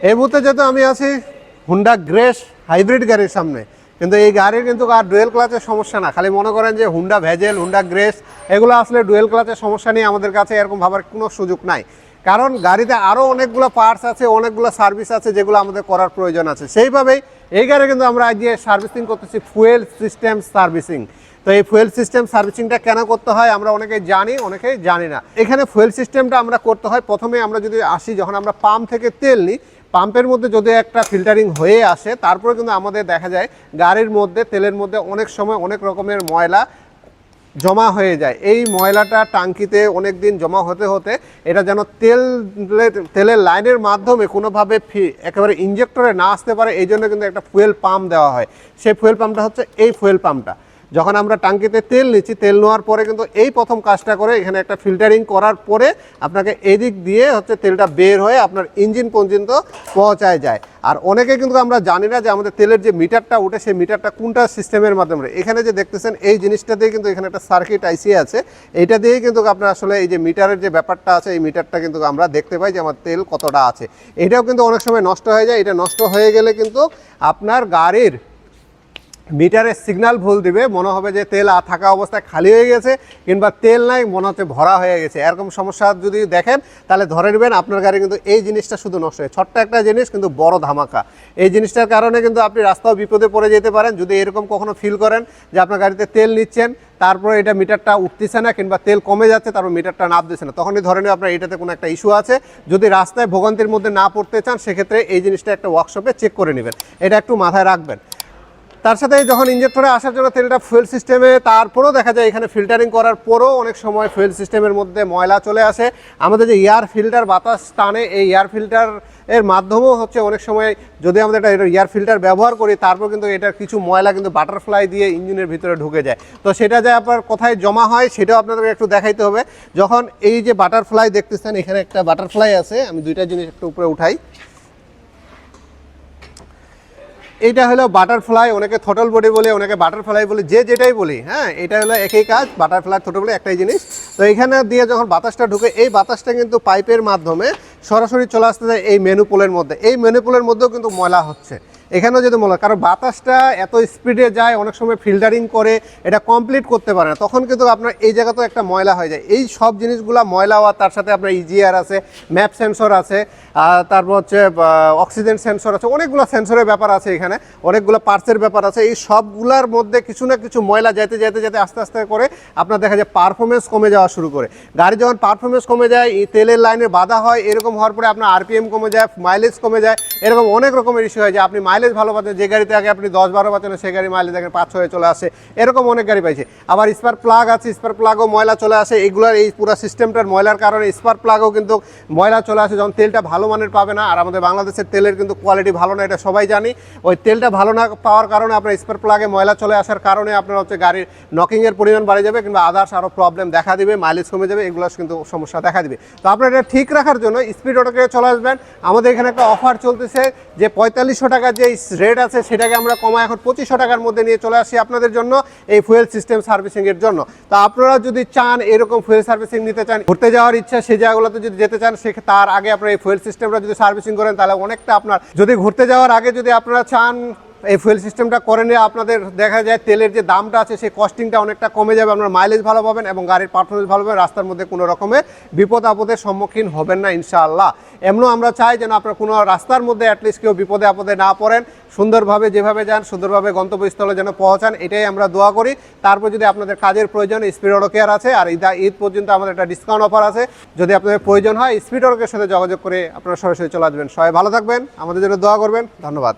এই মুহূর্তে যেহেতু আমি আছি হুন্ডা গ্রেস হাইব্রিড গাড়ির সামনে, কিন্তু এই গাড়ির কিন্তু আর ডুয়েল ক্লাচের সমস্যা না। খালি মনে করেন যে হুন্ডা ভেজেল, হুন্ডা গ্রেস এগুলো আসলে ডুয়েল ক্লাচের সমস্যা নিয়ে আমাদের কাছে এরকম ভাবার কোনো সুযোগ নাই, কারণ গাড়িতে আরও অনেকগুলো পার্টস আছে, অনেকগুলো সার্ভিস আছে যেগুলো আমাদের করার প্রয়োজন আছে। সেইভাবেই এই গাড়ি কিন্তু আমরা আজকে সার্ভিসিং করতেছি ফুয়েল সিস্টেম সার্ভিসিং। তো এই ফুয়েল সিস্টেম সার্ভিসিংটা কেন করতে হয় আমরা অনেকেই জানি, অনেকেই জানি না। এখানে ফুয়েল সিস্টেমটা আমরা করতে হয় প্রথমে আমরা যদি আসি, যখন আমরা পাম্প থেকে তেল নিই, পাম্পের মধ্যে যদি একটা ফিল্টারিং হয়ে আসে, তারপরে কিন্তু আমাদের দেখা যায় গাড়ির মধ্যে তেলের মধ্যে অনেক সময় অনেক রকমের ময়লা জমা হয়ে যায়। এই ময়লাটা টাঙ্কিতে অনেক দিন জমা হতে হতে এটা যেন তেলের লাইনের মাধ্যমে কোনোভাবে একেবারে ইঞ্জেক্টরে না আসতে পারে, এই জন্য কিন্তু একটা ফুয়েল পাম্প দেওয়া হয়। সেই ফুয়েল পাম্পটা হচ্ছে এই ফুয়েল পাম্পটা। যখন আমরা টাঙ্কিতে তেল নিচ্ছি, তেল নেওয়ার পরে কিন্তু এই প্রথম কাজটা করে এখানে একটা ফিল্টারিং করার পরে আপনাকে এদিক দিয়ে হচ্ছে তেলটা বের হয়ে আপনার ইঞ্জিন পর্যন্ত পৌঁছায় যায়। আর অনেকে কিন্তু আমরা জানি না যে আমাদের তেলের যে মিটারটা উঠে সেই মিটারটা কোনটা সিস্টেমের মাধ্যমে। এখানে যে দেখতেছেন এই জিনিসটা দিয়ে কিন্তু এখানে একটা সার্কিট আইসি আছে, এইটা দিয়েই কিন্তু আপনার আসলে এই যে মিটারের যে ব্যাপারটা আছে, এই মিটারটা কিন্তু আমরা দেখতে পাই যে আমার তেল কতটা আছে। এটাও কিন্তু অনেক সময় নষ্ট হয়ে যায়। এটা নষ্ট হয়ে গেলে কিন্তু আপনার গাড়ির মিটারের সিগন্যাল ভুল দিবে, মনে হবে যে তেল থাকা অবস্থায় খালি হয়ে গেছে, কিংবা তেল নাই মনে হচ্ছে ভরা হয়ে গেছে। এরকম সমস্যা যদি দেখেন তাহলে ধরে নেবেন আপনার গাড়ি কিন্তু এই জিনিসটা শুধু নষ্ট হয়। ছোট্ট একটা জিনিস কিন্তু বড় ধামাকা। এই জিনিসটার কারণে কিন্তু আপনি রাস্তাও বিপদে পড়ে যেতে পারেন। যদি এরকম কখনো ফিল করেন যে আপনার গাড়িতে তেল নিচ্ছেন, তারপরে এটা মিটারটা উঠতেছে না কিংবা তেল কমে যাচ্ছে, তারপর মিটারটা নাপ দিচ্ছে না, তখনই ধরে নেবেন আপনার এটাতে কোনো একটা ইস্যু আছে। যদি রাস্তায় ভোগান্তির মধ্যে না পড়তে চান, সেক্ষেত্রে এই জিনিসটা একটা ওয়ার্কশপে চেক করে নেবেন, এটা একটু মাথায় রাখবেন। তার সাথে যখন ইঞ্জেক্টরে আসার জন্য তেলটা ফুয়েল সিস্টেমে, তারপরেও দেখা যায় এখানে ফিল্টারিং করার পরেও অনেক সময় ফুয়েল সিস্টেমের মধ্যে ময়লা চলে আসে। আমাদের যে এয়ার ফিল্টার বাতাস টানে, এই এয়ার ফিল্টার এর মাধ্যমেও হচ্ছে অনেক সময় যদি আমাদের একটা এয়ার ফিল্টার ব্যবহার করি, তারপর কিন্তু এটার কিছু ময়লা কিন্তু বাটারফ্লাই দিয়ে ইঞ্জিনের ভিতরে ঢুকে যায়। তো সেটা যে আপনার কোথায় জমা হয় সেটাও আপনাদেরকে একটু দেখাইতে হবে। যখন এই যে বাটারফ্লাই দেখতেছেন, এখানে একটা বাটারফ্লাই আছে, আমি দুইটা জিনিস একটু উপরে উঠাই। এইটা হলো বাটারফ্লাই, অনেকে থ্রটল বডি বলে, অনেকে বাটারফ্লাই বলে, যে যেটাই বলি, হ্যাঁ এটা হলো একই কাজ, বাটারফ্লাই থ্রটল বলে একটাই জিনিস। তো এখানে দিয়ে যখন বাতাসটা ঢুকে, এই বাতাসটা কিন্তু পাইপের মাধ্যমে সরাসরি চলে আসতে যায় এই মেনুপুলের মধ্যে। এই মেনুপুলের মধ্যেও কিন্তু ময়লা হচ্ছে, এখানেও যদি ময়লা, কারণ বাতাসটা এত স্পিডে যায়, অনেক সময় ফিল্টারিং করে এটা কমপ্লিট করতে পারে না, তখন কিন্তু আপনার এই জায়গাতেও একটা ময়লা হয়ে যায়। এই সব জিনিসগুলো ময়লা হওয়া, তার সাথে আপনার ইজিআর আছে, ম্যাপ সেন্সর আছে, তারপর হচ্ছে অক্সিজেন সেন্সর আছে, অনেকগুলো সেন্সরের ব্যাপার আছে, এখানে অনেকগুলো পার্টসের ব্যাপার আছে। এই সবগুলোর মধ্যে কিছু না কিছু ময়লা যেতে যেতে যেতে আস্তে আস্তে করে আপনার দেখা যায় পারফরমেন্স কমে যাওয়া শুরু করে। গাড়ি যখন পারফরমেন্স কমে যায়, এই তেলের লাইনের বাধা হয়, এরকম হওয়ার পরে আপনার আরপিএম কমে যায়, মাইলেজ কমে যায়, এরকম অনেক রকমের ইস্যু হয় যে আপনি মাইলেজ ভালো পাচ্ছেন, যে গাড়িতে আগে আপনি 10-12 পাচ্ছেন সেই গাড়ি মাইলেজ দেখেন 5-6 চলে আসে, এরকম অনেক গাড়ি পাইছে। আবার স্পার্ক প্লাগ আছে, স্পার্ক প্লাগও ময়লা চলে আসে। এইগুলোর এই পুরো সিস্টেমটার ময়লার কারণে স্পার্ক প্লাগও কিন্তু ময়লা চলে আসে, যখন তেলটা ভালো মানের পাবে না। আর আমাদের বাংলাদেশের তেলের কিন্তু কোয়ালিটি ভালো না, এটা সবাই জানি। ওই তেলটা ভালো না পাওয়ার কারণে আপনার স্পার্ক প্লাগে ময়লা চলে আসার কারণে আপনার হচ্ছে গাড়ির নকিংয়ের পরিমাণ বাড়ে যাবে, কিংবা আদার্স আরও প্রবলেম দেখা দিবে, মাইলেজ কমে যাবে, এগুলো কিন্তু সমস্যা দেখা দিবে। তো আপনার এটা ঠিক রাখার জন্য স্পিড অটোকে চলে আসবেন। আমাদের এখানে একটা অফার চলতেছে যে 4500 টাকা যে রেট আছে সেটাকে আমরা কমায় এখন 2500 টাকার মধ্যে নিয়ে চলে আসি আপনাদের জন্য এই ফুয়েল সিস্টেম সার্ভিসিংয়ের জন্য। তো আপনারা যদি চান এরকম ফুয়েল সার্ভিসিং নিতে চান, ঘুরতে যাওয়ার ইচ্ছা, সেই জায়গাগুলোতে যদি যেতে চান, সে তার আগে আপনারা এই ফুয়েল সিস্টেমটা যদি সার্ভিসিং করেন, তাহলে অনেকটা আপনার, যদি ঘুরতে যাওয়ার আগে যদি আপনারা চান এই ফুয়েল সিস্টেমটা করে নিয়ে, আপনাদের দেখা যায় তেলের যে দামটা আছে সেই কস্টিংটা অনেকটা কমে যাবে, আপনার মাইলেজ ভালো পাবেন এবং গাড়ির পারফরমেন্স ভালো পাবেন, রাস্তার মধ্যে কোনো রকমের বিপদ আপদের সম্মুখীন হবেন না ইনশাআল্লাহ। এমনও আমরা চাই যেন আপনার কোনো রাস্তার মধ্যে অ্যাটলিস্ট কেউ বিপদে আপদে না পড়েন, সুন্দরভাবে যেভাবে যান সুন্দরভাবে গন্তব্যস্থলে যেন পৌঁছান, এটাই আমরা দোয়া করি। তারপর যদি আপনাদের কাজের প্রয়োজন, স্পিড অটো কেয়ার আছে, আর ঈদ পর্যন্ত আমাদের একটা ডিসকাউন্ট অফার আছে, যদি আপনাদের প্রয়োজন হয় স্পিড অটোর সাথে যোগাযোগ করে আপনারা সরাসরি চলে আসবেন। সবাই ভালো থাকবেন, আমাদের জন্য দোয়া করবেন, ধন্যবাদ।